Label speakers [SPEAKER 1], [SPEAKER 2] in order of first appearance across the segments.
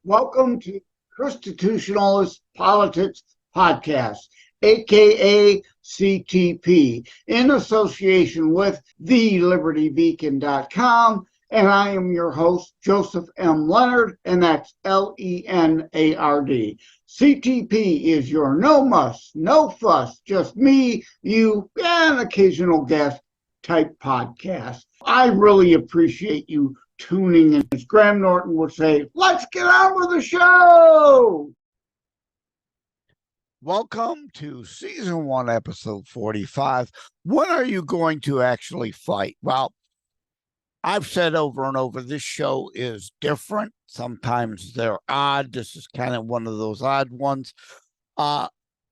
[SPEAKER 1] Welcome to ChristiTutionalist Politics podcast, aka CTP, in association with thelibertybeacon.com. And I am your host, Joseph M. Leonard, and that's Lenard. CTP is your no muss, no fuss, just me, you, and occasional guest type podcast. I really appreciate you tuning in. As Graham Norton would say, let's get on with the show.
[SPEAKER 2] Welcome to season 1, episode 45. When are you going to actually fight? Well, I've said over and over, this show is different. Sometimes they're odd. This is kind of one of those odd ones. I'm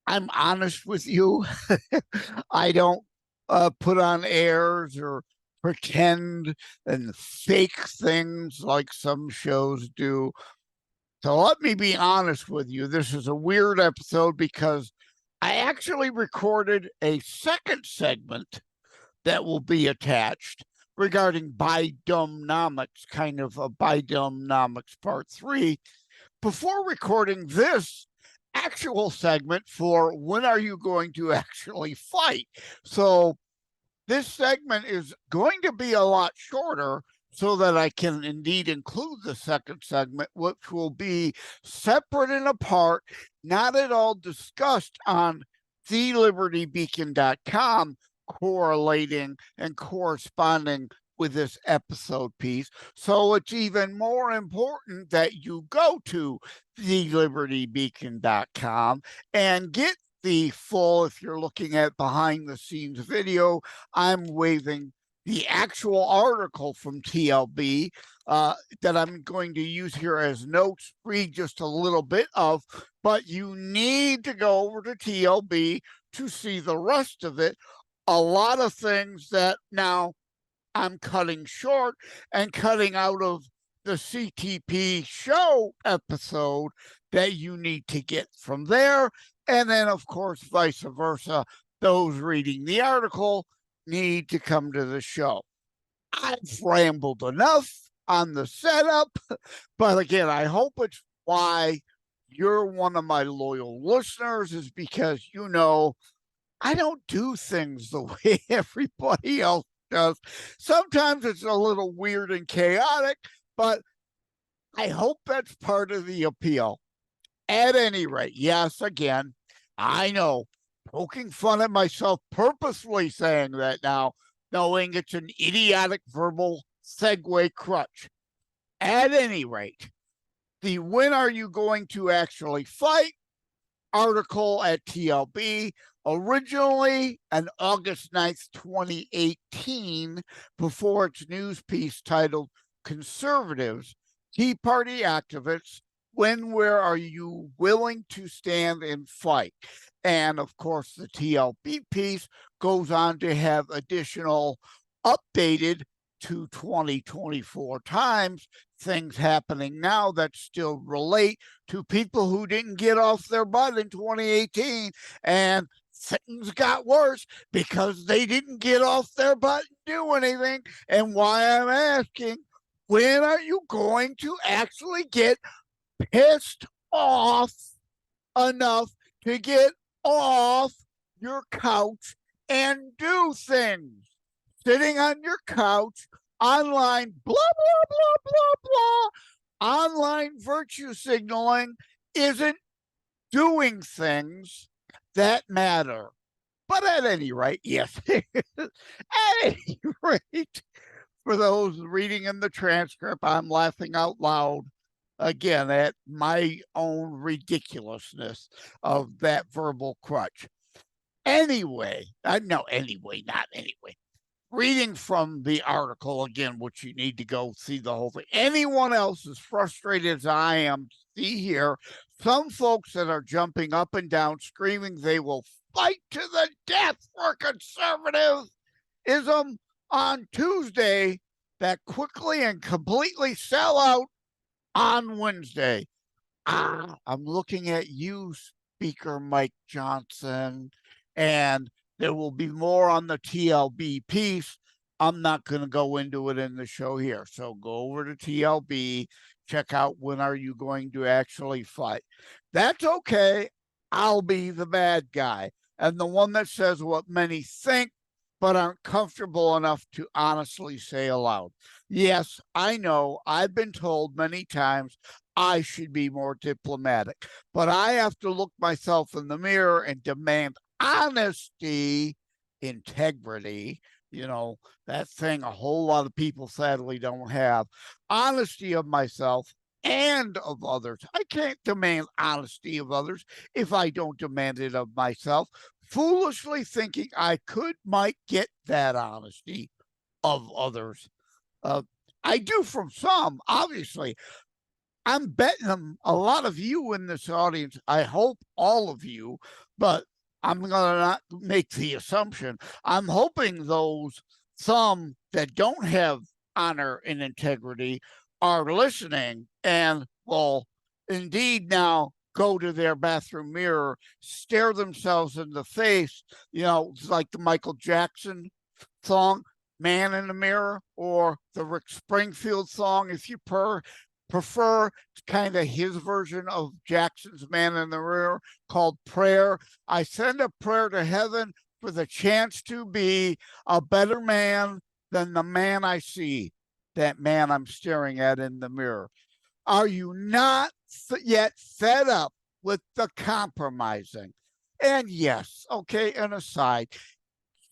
[SPEAKER 2] honest with you. I don't put on airs or pretend and fake things like some shows do. So let me be honest with you. This is a weird episode because I actually recorded a second segment that will be attached regarding BiDUMBnomics, kind of a BiDUMBnomics part 3, before recording this actual segment for when are you going to actually fight. So this segment is going to be a lot shorter so that I can indeed include the second segment, which will be separate and apart, not at all discussed on thelibertybeacon.com, correlating and corresponding with this episode piece. So it's even more important that you go to thelibertybeacon.com and get the full, if you're looking at behind the scenes video, I'm waving the actual article from TLB that I'm going to use here as notes, read just a little bit of, but you need to go over to TLB to see the rest of it. A lot of things that now I'm cutting short and cutting out of the CTP Show episode that you need to get from there. And then, of course, vice versa, those reading the article need to come to the show. I've rambled enough on the setup, but again, I hope it's why you're one of my loyal listeners, is because, you know, I don't do things the way everybody else does. Sometimes it's a little weird and chaotic, but I hope that's part of the appeal. At any rate, yes, again, I know, poking fun at myself, purposely saying that now, knowing it's an idiotic verbal segue crutch. At any rate, the when are you going to actually fight article at TLB, originally an August 9th, 2018, BeforeItsNews piece titled Conservatives, TEAParty Activists, where are you willing to stand and fight? And of course, the TLB piece goes on to have additional updated to 2024 times, things happening now that still relate to people who didn't get off their butt in 2018, and things got worse because they didn't get off their butt and do anything. And why I'm asking, when are you going to actually get pissed off enough to get off your couch and do things? Sitting on your couch, online, blah, blah, blah, blah, blah, online virtue signaling isn't doing things that matter. But at any rate, yes, at any rate, for those reading in the transcript, I'm laughing out loud again at my own ridiculousness of that verbal crutch. Anyway, not anyway. Reading from the article again, which you need to go see the whole thing. Anyone else as frustrated as I am, see here, some folks that are jumping up and down, screaming they will fight to the death for conservatism on Tuesday, that quickly and completely sell out on Wednesday. I'm looking at you, Speaker Mike Johnson, and there will be more on the TLB piece. I'm not going to go into it in the show here. So go over to TLB, check out when are you going to actually fight. That's okay. I'll be the bad guy and the one that says what many think but aren't comfortable enough to honestly say aloud. Yes, I know I've been told many times I should be more diplomatic, but I have to look myself in the mirror and demand honesty, integrity, that thing a whole lot of people sadly don't have, honesty of myself and of others. I can't demand honesty of others if I don't demand it of myself, foolishly thinking I might get that honesty of others. I do from some, obviously. I'm betting them, a lot of you in this audience, I hope all of you, but I'm going to not make the assumption. I'm hoping those some that don't have honor and integrity are listening and will indeed now go to their bathroom mirror, stare themselves in the face. It's like the Michael Jackson song, Man in the Mirror, or the Rick Springfield song, if you prefer kind of his version of Jackson's Man in the Mirror, called Prayer. I send a prayer to heaven for the chance to be a better man than the man I see, that man I'm staring at in the mirror. Are you not yet fed up with the compromising? And yes, okay, an aside,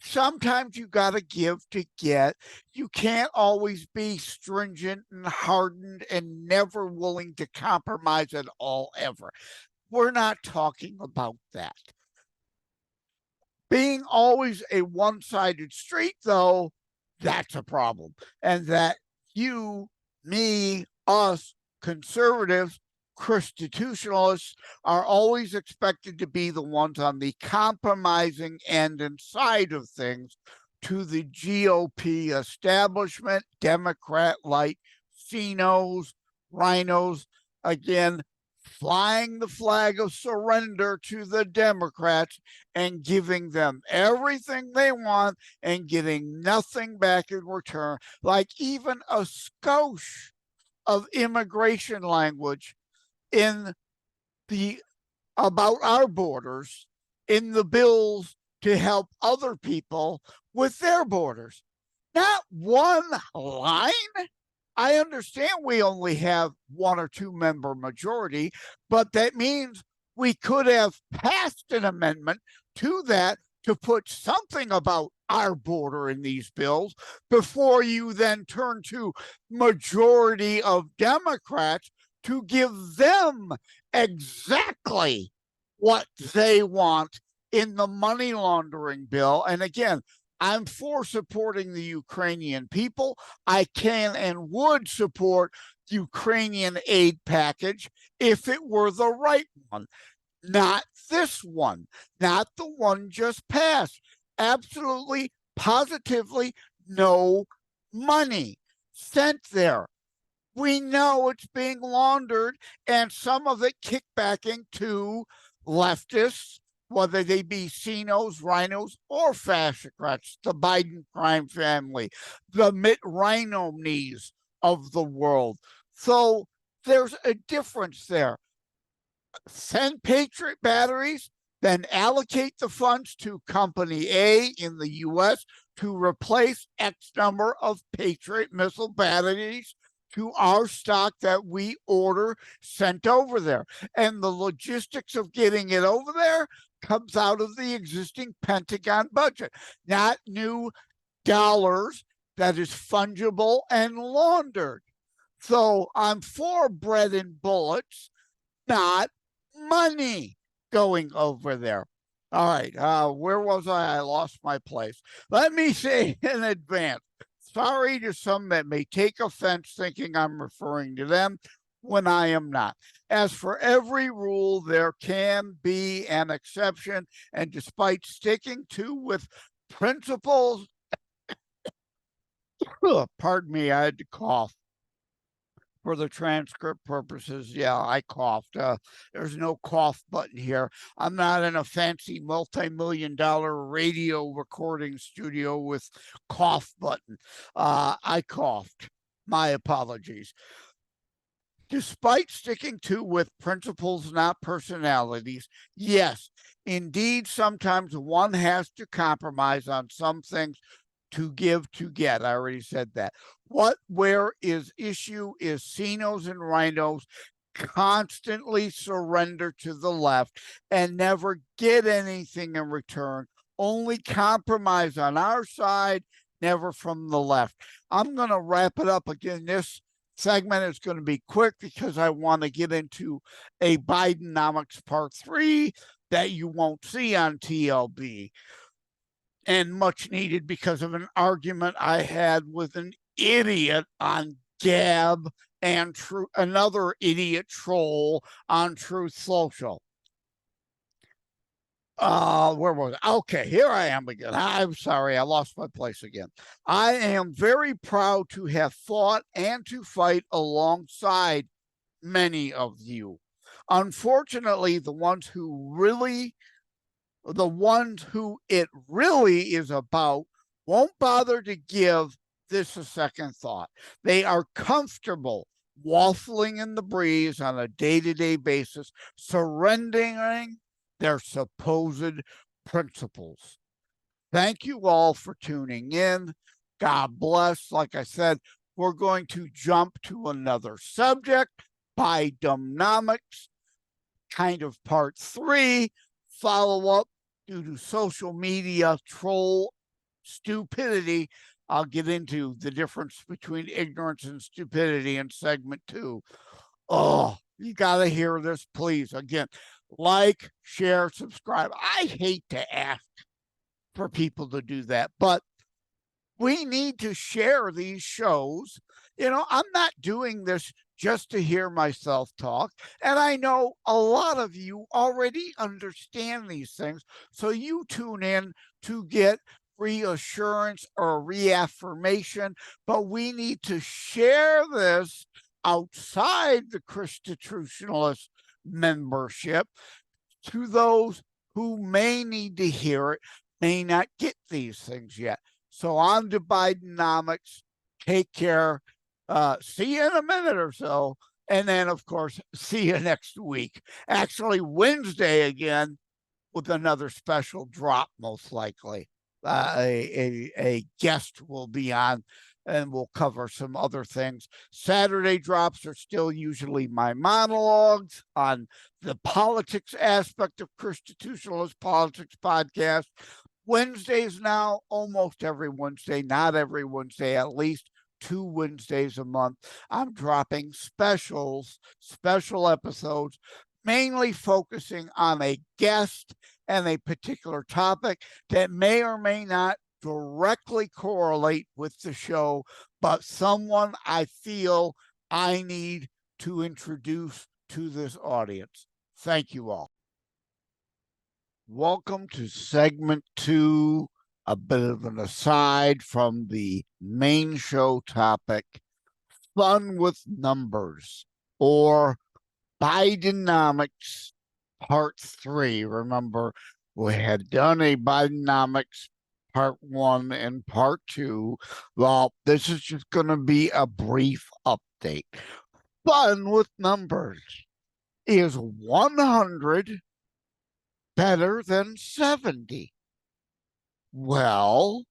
[SPEAKER 2] sometimes you got to give to get. You can't always be stringent and hardened and never willing to compromise at all, ever. We're not talking about that. Being always a one-sided street, though, that's a problem. And that you, me, us, conservatives, ChristiTutionalists are always expected to be the ones on the compromising end and side of things to the GOP establishment, Democrat-like CINOs, rhinos, again, flying the flag of surrender to the Democrats and giving them everything they want and getting nothing back in return, like even a skosh of immigration language in the about our borders in the bills to help other people with their borders. Not one line. I understand we only have 1 or 2 member majority, but that means we could have passed an amendment to that to put something about our border in these bills before you then turn to majority of Democrats to give them exactly what they want in the money laundering bill. And again, I'm for supporting the Ukrainian people. I can and would support the Ukrainian aid package if it were the right one, not this one, not the one just passed. Absolutely, positively, no money sent there. We know it's being laundered, and some of it kickbacking to leftists, whether they be CINOs, rhinos, or fascocrats, the Biden crime family, the Mitt Rhino-knees of the world. So there's a difference there. Send Patriot batteries, then allocate the funds to Company A in the U.S. to replace X number of Patriot missile batteries to our stock that we order sent over there. And the logistics of getting it over there comes out of the existing Pentagon budget, not new dollars that is fungible and laundered. So I'm for bread and bullets, not money going over there. All right, where was I? I lost my place. Let me say in advance, sorry to some that may take offense thinking I'm referring to them when I am not. As for every rule, there can be an exception, and despite sticking to with principles, pardon me, I had to cough. For the transcript purposes, yeah, I coughed. There's no cough button here. I'm not in a fancy multi-million-dollar radio recording studio with cough button. I coughed. My apologies. Despite sticking to with principles, not personalities, yes, indeed, sometimes one has to compromise on some things to give to get. I already said that. Where is issue is CINOs and rhinos constantly surrender to the left and never get anything in return, only compromise on our side, never from the left. I'm going to wrap it up again. This segment is going to be quick because I want to get into a BiDENomics part 3 that you won't see on TLB, and much needed because of an argument I had with an idiot on Gab and another idiot troll on Truth Social. Where was it? Okay, here I am again. I'm sorry, I lost my place again. I am very proud to have fought and to fight alongside many of you. Unfortunately, the ones who it really is about won't bother to give this a second thought. They are comfortable waffling in the breeze on a day-to-day basis, surrendering their supposed principles. Thank you all for tuning in. God bless. Like I said, we're going to jump to another subject, BiDUMBnomics, kind of part 3, follow-up due to social media troll stupidity. I'll get into the difference between ignorance and stupidity in segment 2. Oh, you got to hear this, please. Again, like, share, subscribe. I hate to ask for people to do that, but we need to share these shows. You know, I'm not doing this just to hear myself talk. And I know a lot of you already understand these things. So you tune in to get reassurance or reaffirmation, but we need to share this outside the ChristiTutionalist membership to those who may need to hear it, may not get these things yet. So on to BiDENomics. Take care. See you in a minute or so. And then, of course, see you next week. Actually, Wednesday again with another special drop, most likely. A guest will be on, and we'll cover some other things. Saturday drops are still usually my monologues on the politics aspect of ChristiTutionalist Politics podcast. Wednesdays now, almost every Wednesday, not every Wednesday, at least 2 Wednesdays a month, I'm dropping special episodes, mainly focusing on a guest and a particular topic that may or may not directly correlate with the show, but someone I feel I need to introduce to this audience. Thank you all. Welcome to segment 2, a bit of an aside from the main show topic, fun with numbers, or BiDENomics part 3. Remember, we had done a BiDENomics part 1 and part 2. Well, this is just going to be a brief update. Fun with numbers. Is 100 better than 70? Well,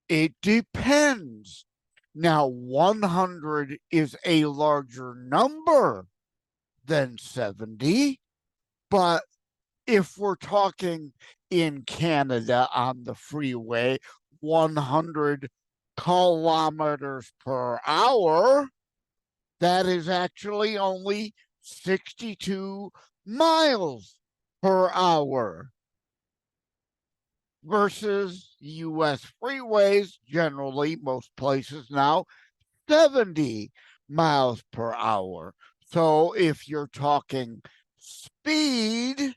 [SPEAKER 2] it depends. Now, 100 is a larger number than 70, but if we're talking in Canada on the freeway, 100 kilometers per hour, that is actually only 62 miles per hour versus U.S. freeways, generally, most places now, 70 miles per hour. So if you're talking speed,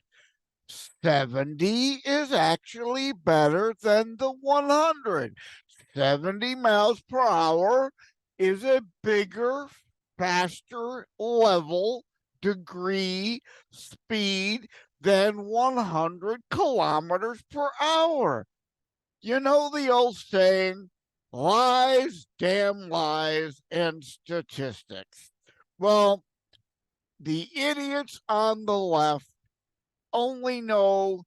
[SPEAKER 2] 70 is actually better than the 100. 70 miles per hour is a bigger, faster level, degree, speed than 100 kilometers per hour. You know the old saying, lies, damn lies, and statistics. Well, the idiots on the left only know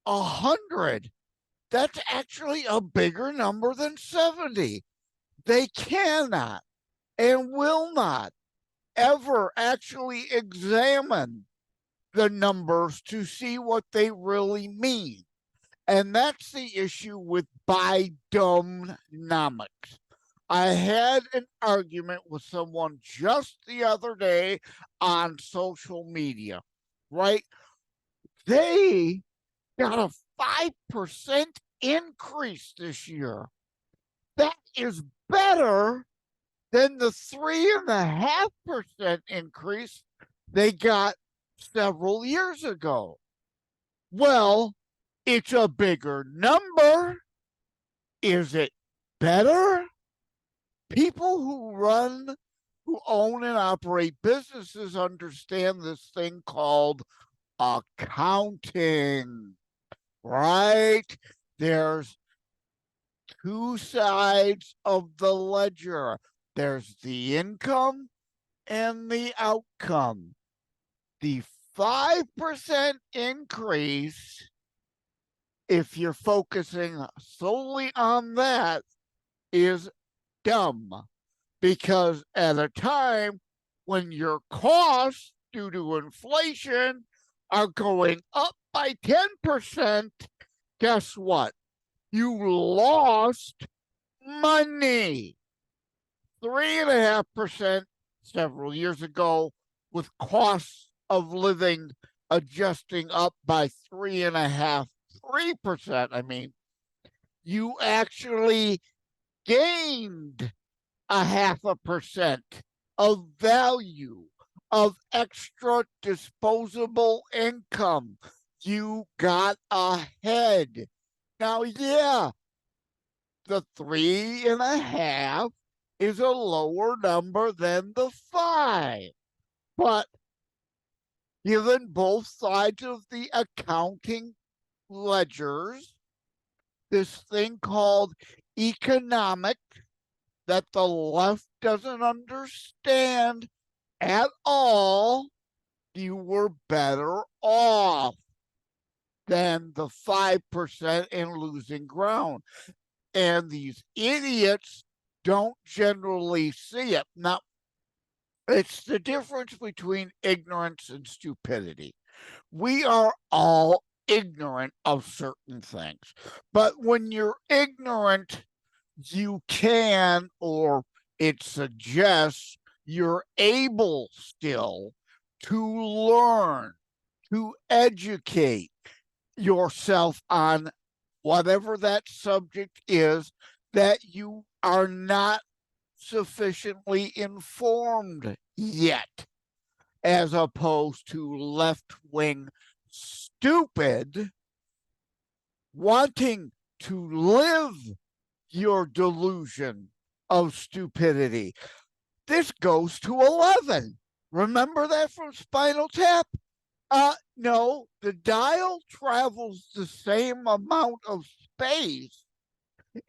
[SPEAKER 2] 100. That's actually a bigger number than 70. They cannot and will not ever actually examine the numbers to see what they really mean. And that's the issue with BiDUMBnomics. I had an argument with someone just the other day on social media, right? They got a 5% increase this year. That is better than the 3.5% increase they got several years ago. Well, it's a bigger number. Is it better? People who own and operate businesses understand this thing called accounting, right? There's two sides of the ledger. There's the income and the outcome. The 5% increase, if you're focusing solely on that, is dumb, because at a time when your costs due to inflation are going up by 10%, guess what? You lost money. 3.5% several years ago, with costs of living adjusting up by 3%. I mean, you actually gained 0.5% of value of extra disposable income. You got ahead. Now, yeah, the 3.5 is a lower number than the 5, but given both sides of the accounting ledgers, this thing called economics that the left doesn't understand at all, you were better off than the 5% and losing ground. And these idiots don't generally see it. Now, it's the difference between ignorance and stupidity. We are all ignorant of certain things, but when you're ignorant, you can, or it suggests you're able still to learn, to educate yourself on whatever that subject is that you are not sufficiently informed yet, as opposed to left-wing stupid wanting to live your delusion of stupidity. This goes to 11. Remember that from Spinal Tap? No, the dial travels the same amount of space.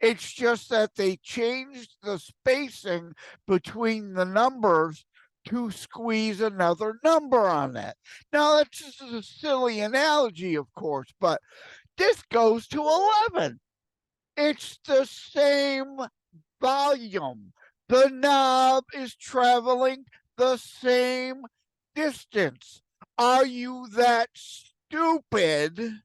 [SPEAKER 2] It's just that they changed the spacing between the numbers to squeeze another number on that. Now, that's just a silly analogy, of course, but this goes to 11. It's the same volume. The knob is traveling the same distance. Are you that stupid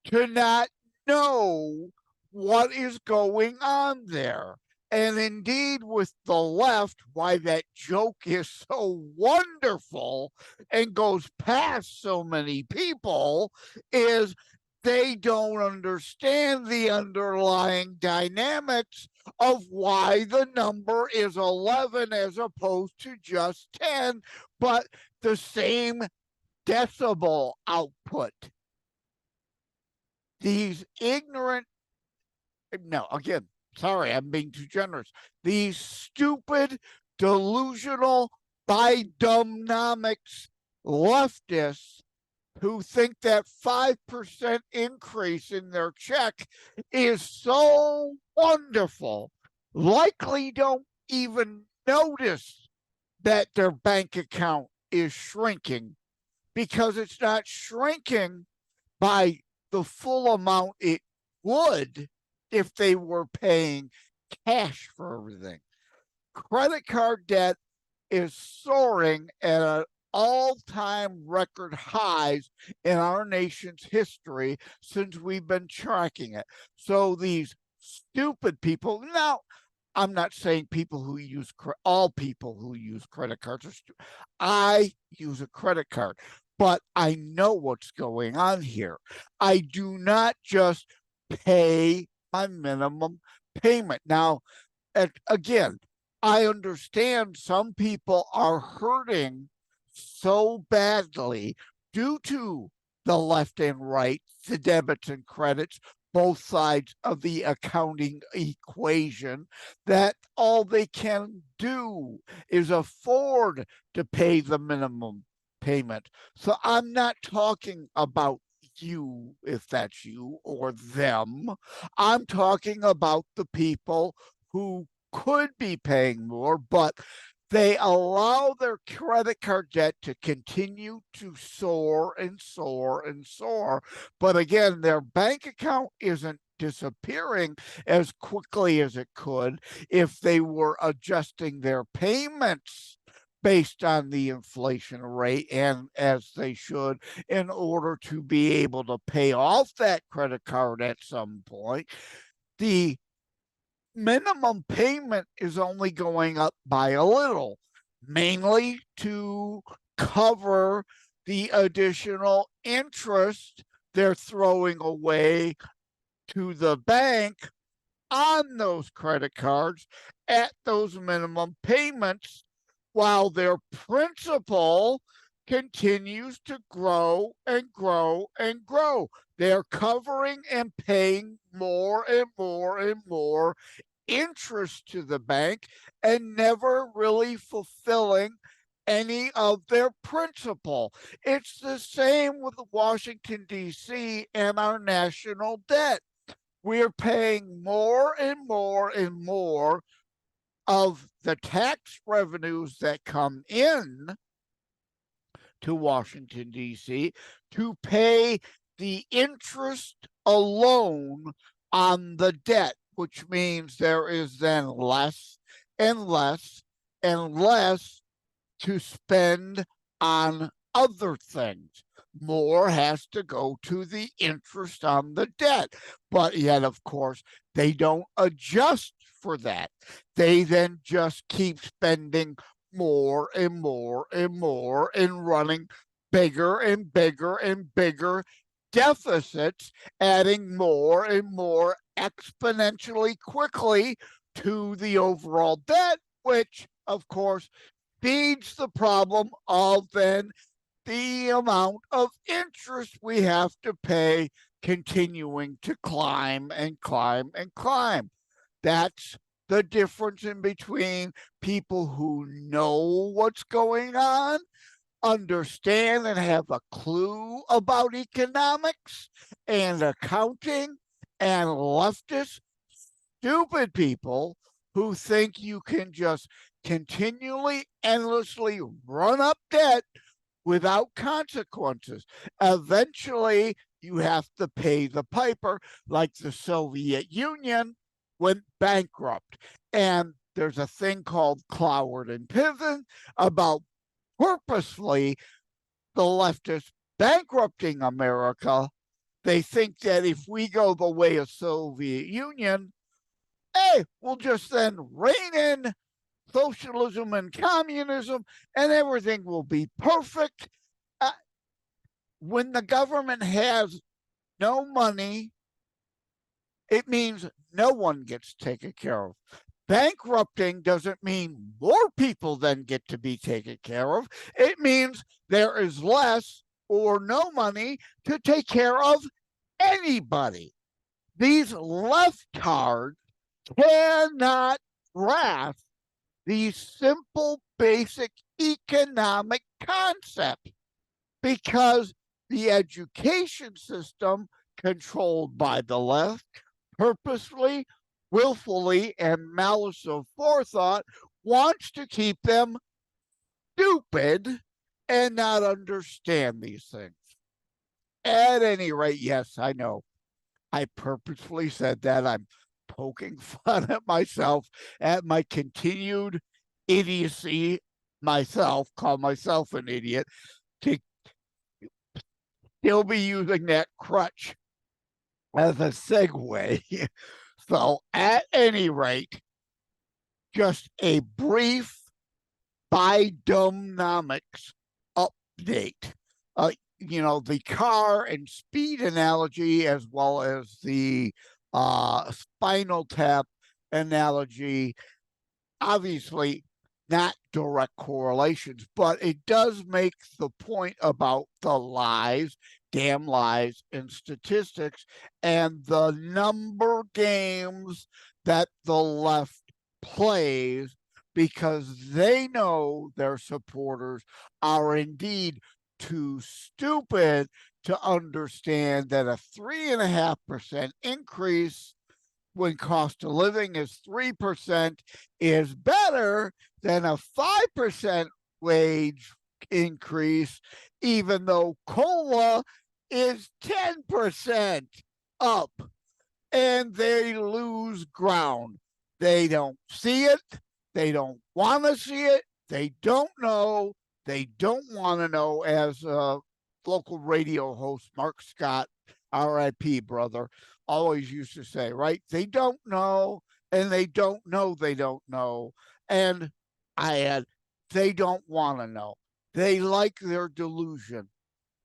[SPEAKER 2] to not know what is going on there? And indeed, with the left, why that joke is so wonderful and goes past so many people is they don't understand the underlying dynamics of why the number is 11 as opposed to just 10, but the same decibel output. These ignorant, no, again, sorry, I'm being too generous. These stupid, delusional, BiDUMBnomics leftists who think that 5% increase in their check is so wonderful, likely don't even notice that their bank account is shrinking, because it's not shrinking by the full amount it would if they were paying cash for everything. Credit card debt is soaring at an all-time record highs in our nation's history since we've been tracking it. So these stupid people, now I'm not saying people who use all people who use credit cards are stupid. I use a credit card, but I know what's going on here. I do not just pay my minimum payment. Now, again, I understand some people are hurting so badly due to the left and right, the debits and credits, both sides of the accounting equation, that all they can do is afford to pay the minimum payment. So I'm not talking about you, if that's you, or them. I'm talking about the people who could be paying more, but they allow their credit card debt to continue to soar and soar and soar. But again, their bank account isn't disappearing as quickly as it could if they were adjusting their payments based on the inflation rate, and as they should, in order to be able to pay off that credit card at some point. The minimum payment is only going up by a little, mainly to cover the additional interest they're throwing away to the bank on those credit cards at those minimum payments, while their principal continues to grow and grow and grow. They're covering and paying more and more and more interest to the bank and never really fulfilling any of their principal. It's the same with Washington, D.C. and our national debt. We're paying more and more and more of the tax revenues that come in to Washington, D.C. to pay the interest alone on the debt, which means there is then less and less and less to spend on other things. More has to go to the interest on the debt. But yet, of course, they don't adjust for that. They then just keep spending more and more and more and running bigger and bigger and bigger deficits, adding more and more exponentially quickly to the overall debt, which, of course, feeds the problem of then the amount of interest we have to pay continuing to climb and climb and climb. That's the difference in between people who know what's going on, understand and have a clue about economics and accounting, and leftist stupid people who think you can just continually, endlessly run up debt without consequences. Eventually, you have to pay the piper, like the Soviet Union went bankrupt. And there's a thing called Cloward and Piven about purposefully the leftists bankrupting America. They think that if we go the way of Soviet Union, hey, we'll just then rein in socialism and communism and everything will be perfect. When the government has no money, it means no one gets taken care of. Bankrupting doesn't mean more people then get to be taken care of. It means there is less or no money to take care of anybody. These leftards cannot grasp these simple, basic economic concepts because the education system controlled by the left purposely, willfully, and malice of forethought wants to keep them stupid and not understand these things. At any rate, yes, I know. I purposefully said that. I'm poking fun at myself, at my continued idiocy, call myself an idiot, to still be using that crutch as a segue. So, at any rate, just a brief BiDUMBnomics update. The car and speed analogy, as well as the spinal tap analogy, obviously not direct correlations, but it does make the point about the lies, damn lies, and statistics, and the number games that the left plays, because they know their supporters are indeed too stupid to understand that a 3.5% increase when cost of living is 3% is better than a 5% wage increase, even though COLA is 10% up, and they lose ground. They don't see it. They don't want to see it. They don't know. They don't want to know, as local radio host Mark Scott, RIP brother, always used to say, right? They don't know, and they don't know they don't know. And I add, they don't want to know. They like their delusion.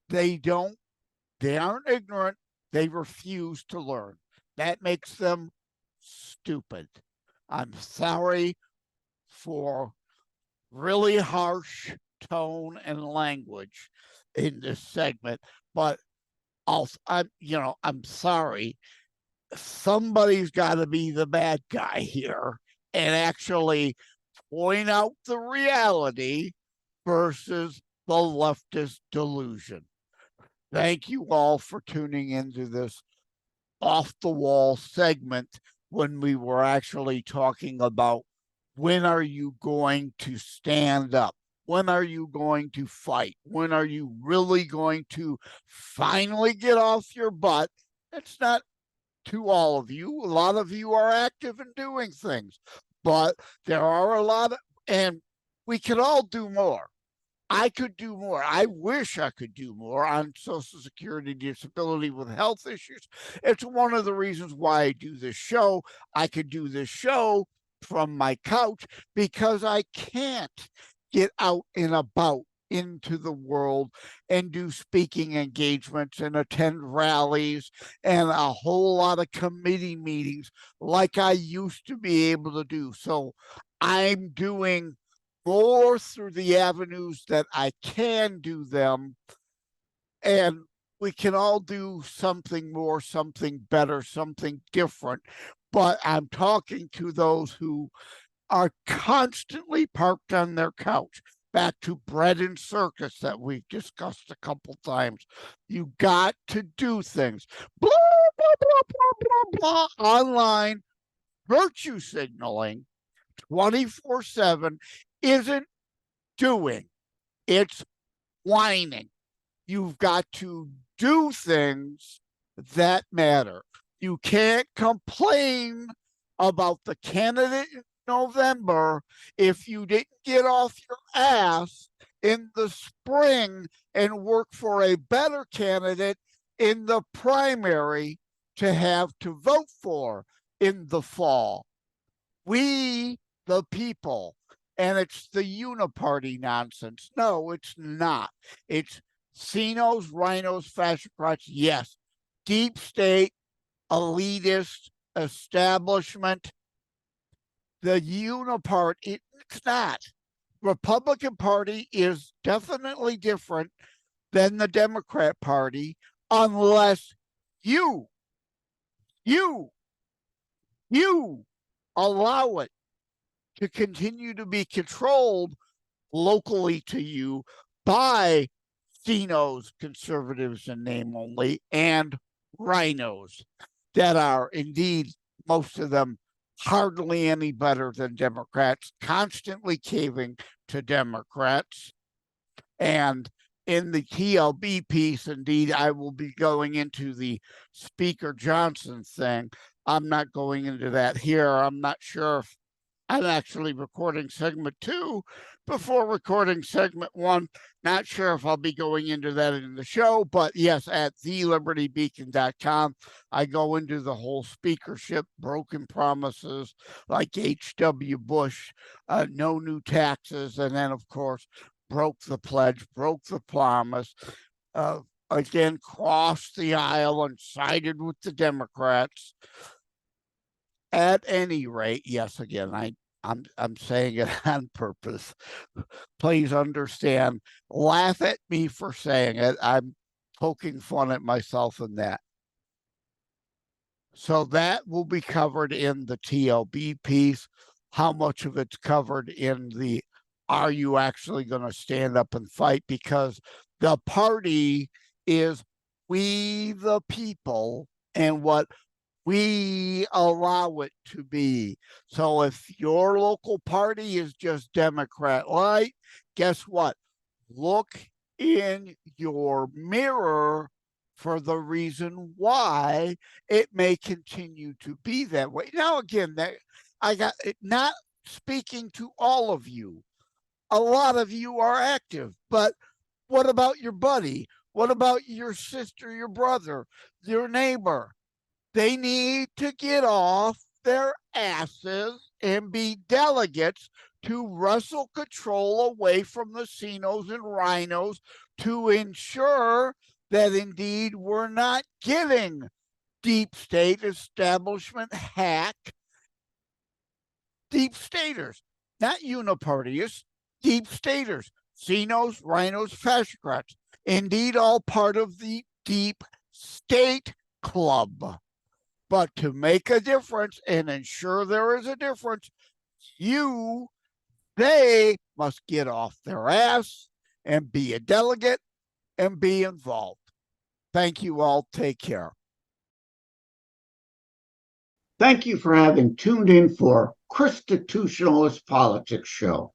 [SPEAKER 2] They aren't ignorant. They refuse to learn. That makes them stupid. I'm sorry for really harsh tone and language in this segment, but I'm sorry. Somebody's got to be the bad guy here and actually point out the reality versus the leftist delusion. Thank you all for tuning into this off the wall segment when we were actually talking about when are you going to stand up? When are you going to fight? When are you really going to finally get off your butt? It's not to all of you. A lot of you are active in doing things, but there are a lot of, and we could all do more. I could do more. I wish I could do more on Social Security disability with health issues. It's one of the reasons why I do this show. I could do this show from my couch because I can't get out and about into the world and do speaking engagements and attend rallies and a whole lot of committee meetings like I used to be able to do. So I'm doing more through the avenues that I can do them, and we can all do something more, something better, something different. But I'm talking to those who are constantly parked on their couch. Back to bread and circus that we've discussed a couple times. You got to do things. Blah, blah, blah, blah, blah, blah. Online virtue signaling 24/7 isn't doing, it's whining. You've got to do things that matter. You can't complain about the candidate in November if you didn't get off your ass in the spring and work for a better candidate in the primary to have to vote for in the fall. We, the people, and it's the uniparty nonsense. No, it's not. It's Cinos, rhinos, fascocrats, yes. Deep state, elitist, establishment. The uniparty, it's not. Republican Party is definitely different than the Democrat Party unless you allow it to continue to be controlled locally to you by Cinos, conservatives in name only, and rhinos that are indeed, most of them, hardly any better than Democrats, constantly caving, to Democrats. And in the TLB piece, indeed, I will be going into the Speaker Johnson thing. I'm not going into that here. I'm not sure if I'm actually recording segment 2 before recording segment 1. Not sure if I'll be going into that in the show, but yes, at thelibertybeacon.com, I go into the whole speakership, broken promises like H.W. Bush, no new taxes, and then, of course, broke the pledge, broke the promise, again, crossed the aisle and sided with the Democrats. At any rate, yes, again, I'm saying it on purpose. Please understand. Laugh at me for saying it. I'm poking fun at myself in that. So that will be covered in the TLB piece. How much of it's covered in the are you actually going to stand up and fight? Because the party is we the people and what we allow it to be. So if your local party is just Democrat light, guess what? Look in your mirror for the reason why it may continue to be that way. Now, again, I got it not speaking to all of you. A lot of you are active, but what about your buddy? What about your sister, your brother, your neighbor? They need to get off their asses and be delegates to wrestle control away from the CINOs and rhinos to ensure that indeed we're not giving deep state establishment hack deep staters, not unipartyists, deep staters, CINOs, rhinos, fascocrats, indeed all part of the deep state club. But to make a difference and ensure there is a difference, they must get off their ass and be a delegate and be involved. Thank you all. Take care.
[SPEAKER 1] Thank you for having tuned in for ChristiTutionalist Politics Show.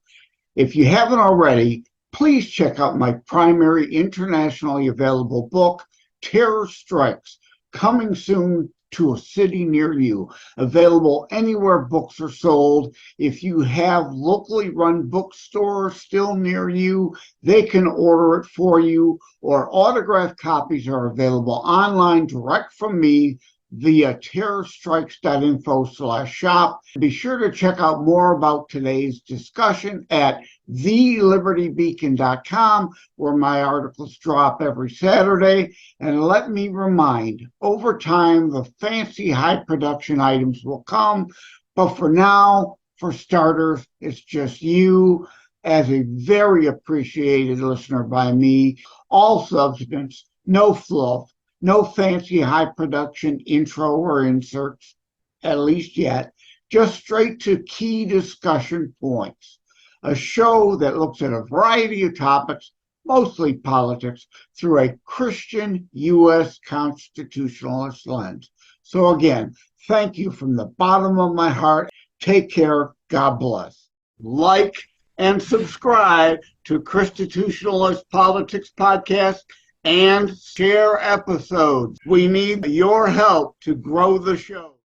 [SPEAKER 1] If you haven't already, please check out my primary internationally available book, Terror Strikes, coming soon to a city near you. Available anywhere books are sold. If you have locally run bookstores still near you, they can order it for you, or autographed copies are available online direct from me via terrorstrikes.info/shop. Be sure to check out more about today's discussion at thelibertybeacon.com, where my articles drop every Saturday. And let me remind, over time, the fancy high production items will come. But for now, for starters, it's just you as a very appreciated listener by me. All substance, no fluff. No fancy high production intro or inserts, at least yet, just straight to key discussion points. A show that looks at a variety of topics, mostly politics, through a Christian U.S. constitutionalist lens. So again, thank you from the bottom of my heart. Take care. God bless. Like and subscribe to ChristiTutionalist Politics Podcast and share episodes. We need your help to grow the show.